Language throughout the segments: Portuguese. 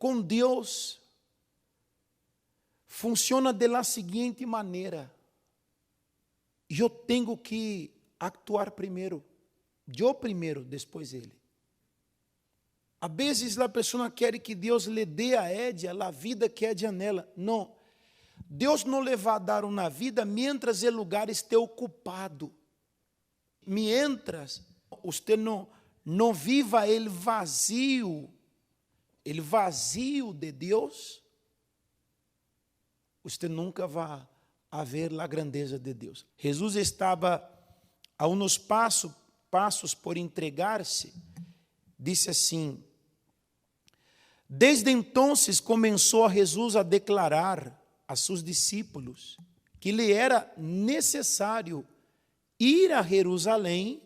com Deus funciona da seguinte maneira: eu tenho que actuar primeiro, eu primeiro, depois ele. Às vezes a pessoa quer que Deus lhe dê a ela a vida que é nela. Não, Deus não lhe vai dar uma vida mientras o lugar esteja ocupado. Mientras você não viva o vazio de Deus, você nunca vai ver a grandeza de Deus. Jesus estava a uns passos por entregar-se. Disse assim: desde então começou Jesus a declarar a seus discípulos que lhe era necessário ir a Jerusalém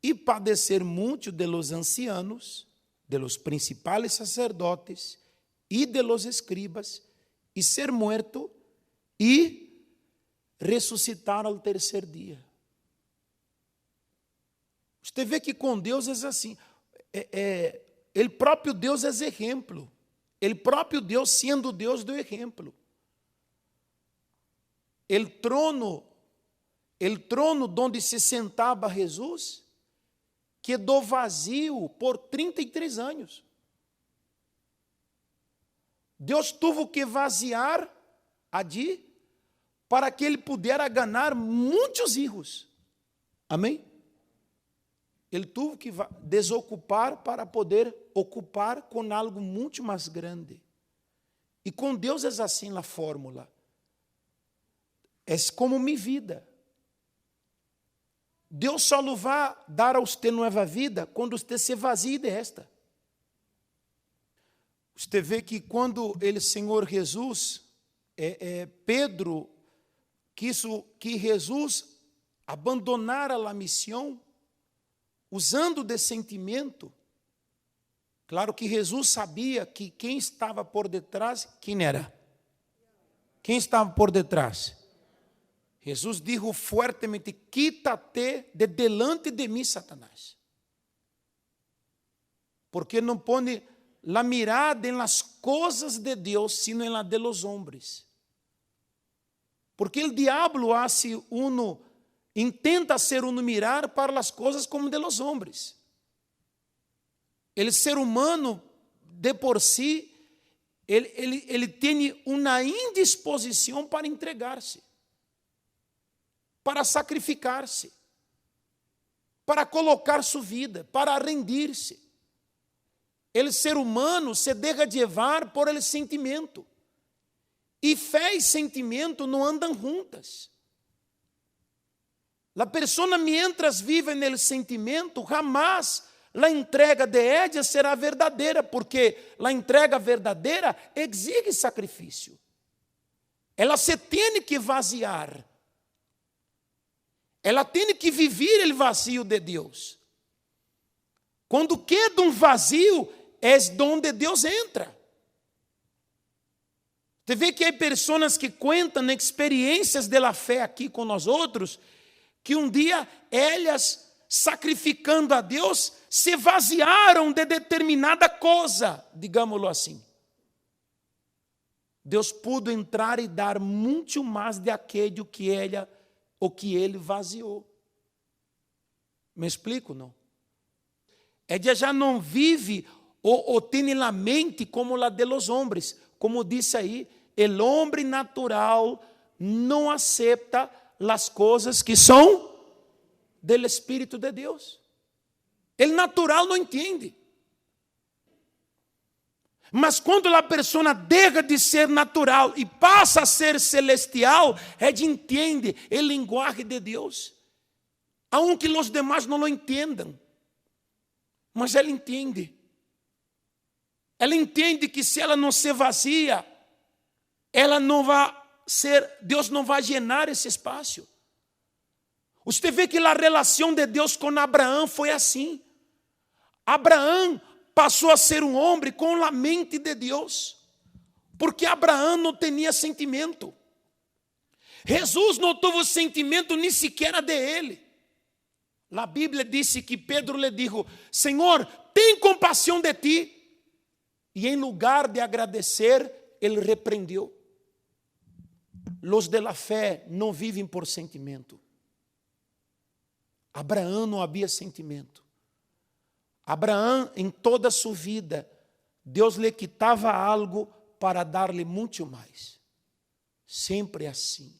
e padecer muito de los ancianos, de los principales sacerdotes e de los escribas, e ser muerto e ressuscitar ao terceiro dia. Você vê que com Deus é assim. O próprio Deus é exemplo. O próprio Deus, sendo Deus, deu exemplo. O trono onde se sentava Jesus quedou vazio por 33 anos. Deus teve que vaziar ali para que ele pudesse ganhar muitos filhos. Amém? Ele teve que desocupar para poder ocupar com algo muito mais grande. E com Deus é assim a fórmula. É como minha vida. Deus só vai dar a você nova vida quando você se vazie desta. Você vê que quando o Senhor Jesus, Pedro, quis que Jesus abandonara a missão, usando de sentimento. Claro que Jesus sabia que quem estava por detrás, quem era? Quem estava por detrás? Jesus disse fortemente: quítate de delante de mim, Satanás. Porque não põe la mirada en las coisas de Deus, sino en la de los hombres. Porque o diabo intenta ser uno mirar para las coisas como de los hombres. El ser humano, de por si, ele tem uma indisposição para entregar-se, para sacrificar-se, para colocar sua vida, para rendir-se. O ser humano se deixa levar por el sentimento. E fé e sentimento não andam juntas. A pessoa, mientras vive no sentimento, jamás a entrega de ella será verdadeira, porque a entrega verdadeira exige sacrifício. Ela se tem que vaziar. Ela tem que viver o vazio de Deus. Quando queda um vazio, é onde Deus entra. Você vê que há pessoas que contam experiências de la fé aqui com nós outros, que um dia elas, sacrificando a Deus, se vaziaram de determinada coisa, digámoslo assim. Deus pôde entrar e dar muito mais de aquele que ele vaziou. Me explico, não? Ela já não vive ou tem na mente como a de los hombres. Como disse aí, o homem natural não aceita as coisas que são do Espírito de Deus. O natural não entende. Mas quando a pessoa deixa de ser natural e passa a ser celestial, ela entende o linguagem de Deus. Aunque os demais não lo entendam, mas ela entende. Ela entende que se ela não se vazia, ela não vai ser, Deus não vai llenar esse espaço. Você vê que a relação de Deus com Abraão foi assim. Abraão passou a ser um homem com a mente de Deus, porque Abraão não tinha sentimento. Jesus não teve sentimento nem sequer de ele. A Bíblia disse que Pedro lhe disse: Senhor, tem compaixão de ti. E em lugar de agradecer, ele repreendeu. Los de la fé não vivem por sentimento. Abraão não havia sentimento. Abraão, em toda a sua vida, Deus lhe quitava algo para dar-lhe muito mais. Sempre assim.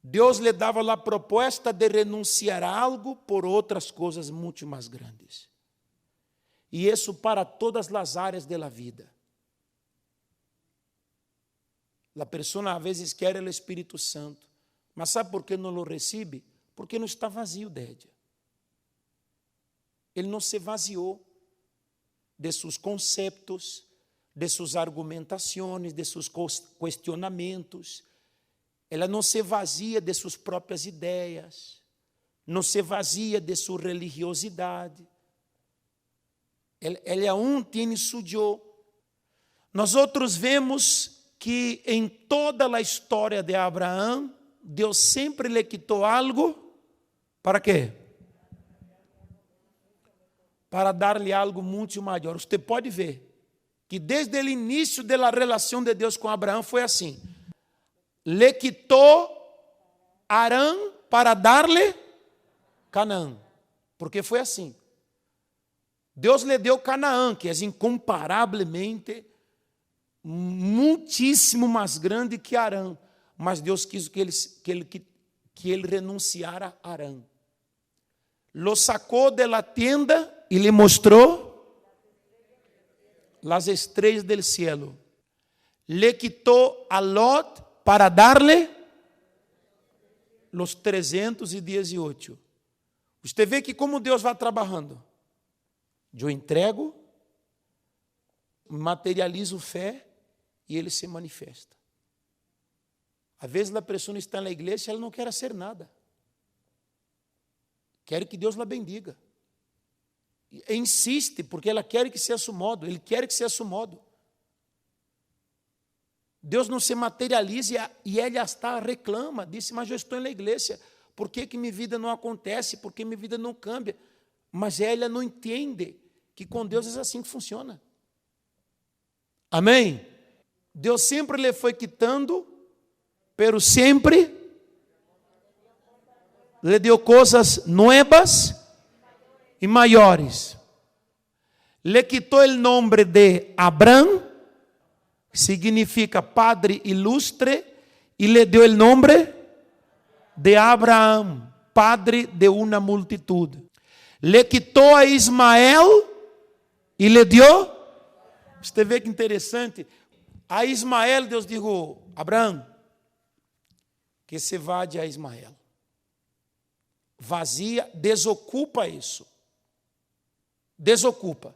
Deus lhe dava a proposta de renunciar a algo por outras coisas muito mais grandes. E isso para todas as áreas da vida. A pessoa às vezes quer o Espírito Santo, mas sabe por que não o recebe? Porque não está vazio dele. Ele não se vaziou de seus conceitos, de suas argumentações, de seus questionamentos. Ela não se vazia de suas próprias ideias, não se vazia de sua religiosidade. Ele aún tem su yo. Nós outros vemos que em toda a história de Abraão, Deus sempre lhe quitou algo, para quê? Para dar-lhe algo muito maior. Você pode ver que desde o início da relação de Deus com Abraão foi assim. Le quitou Harã para dar-lhe Canaã. Porque foi assim. Deus lhe deu Canaã, que é incomparavelmente muitíssimo mais grande que Harã. Mas Deus quis que ele renunciara a Harã. Lo sacou de la tenda e lhe mostrou as estrelas del cielo. Le quitou a Lot para dar-lhe os 318. Você vê que como Deus vai trabalhando. Eu entrego, materializo fé e ele se manifesta. Às vezes a pessoa está na igreja e ela não quer ser nada. Quer que Deus la bendiga. E insiste, porque ela quer que seja a seu modo, ele quer que seja a seu modo. Deus não se materializa e ela está reclama, disse, mas eu estou na igreja, por que minha vida não acontece, por que minha vida não cambia? Mas ela não entende que com Deus é assim que funciona. Amém? Deus sempre lhe foi quitando, pero sempre lhe deu coisas novas e maiores. Le quitou o nome de Abrão, que significa padre ilustre, e lhe deu o nome de Abraão, padre de uma multitud. Le quitou a Ismael e lhe deu. Você vê que interessante. A Ismael, Deus disse: Abraão, que se vá a Ismael. Vazia, desocupa isso. Desocupa.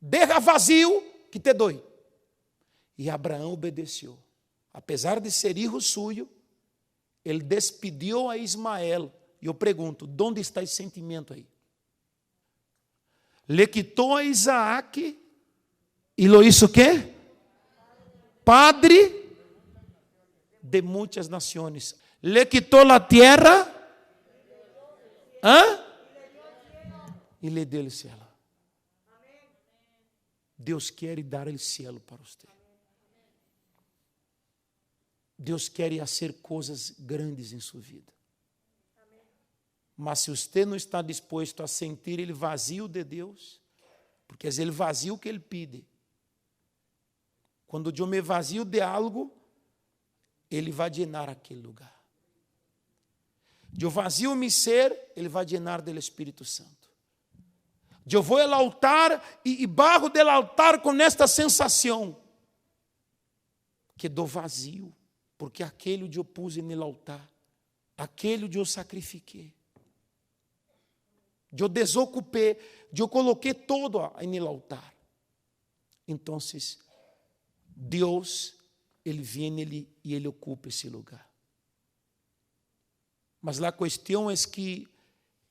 Deixa vazio que te dou. E Abraão obedeceu. Apesar de ser filho suyo, ele despediu a Ismael. E eu pergunto, onde está esse sentimento aí? Le quitou a Isaac e lo hizo quê? Padre de muitas nações. Le quitou a terra e lhe deu o céu. Deus quer dar o céu para você. Deus quer fazer coisas grandes em sua vida. Mas se você não está disposto a sentir ele vazio de Deus, porque é ele vazio que ele pede. Quando eu me vazio de algo, ele vai llenar aquele lugar. Eu vazio meu ser, ele vai llenar do Espírito Santo. Eu vou ao altar e barro do altar com esta sensação que do vazio, porque aquele eu pus no altar, aquele eu sacrifiquei. Eu desocupei, eu coloquei todo no altar. Então, Deus, ele vem e ele ocupa esse lugar. Mas a questão é que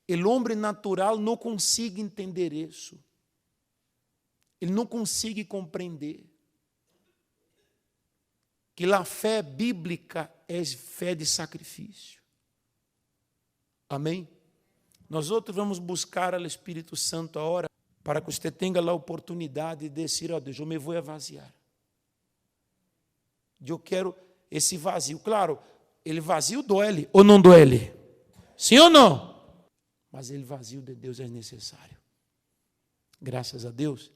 o homem natural não consegue entender isso. Ele não consegue compreender que a fé bíblica é fé de sacrifício. Amém? Nós outros vamos buscar o Espírito Santo agora para que você tenha a oportunidade de dizer, ó Deus, eu me vou vaziar. Eu quero esse vazio. Claro, ele vazio doele ou não doele? Sim ou não? Mas ele vazio de Deus é necessário. Graças a Deus,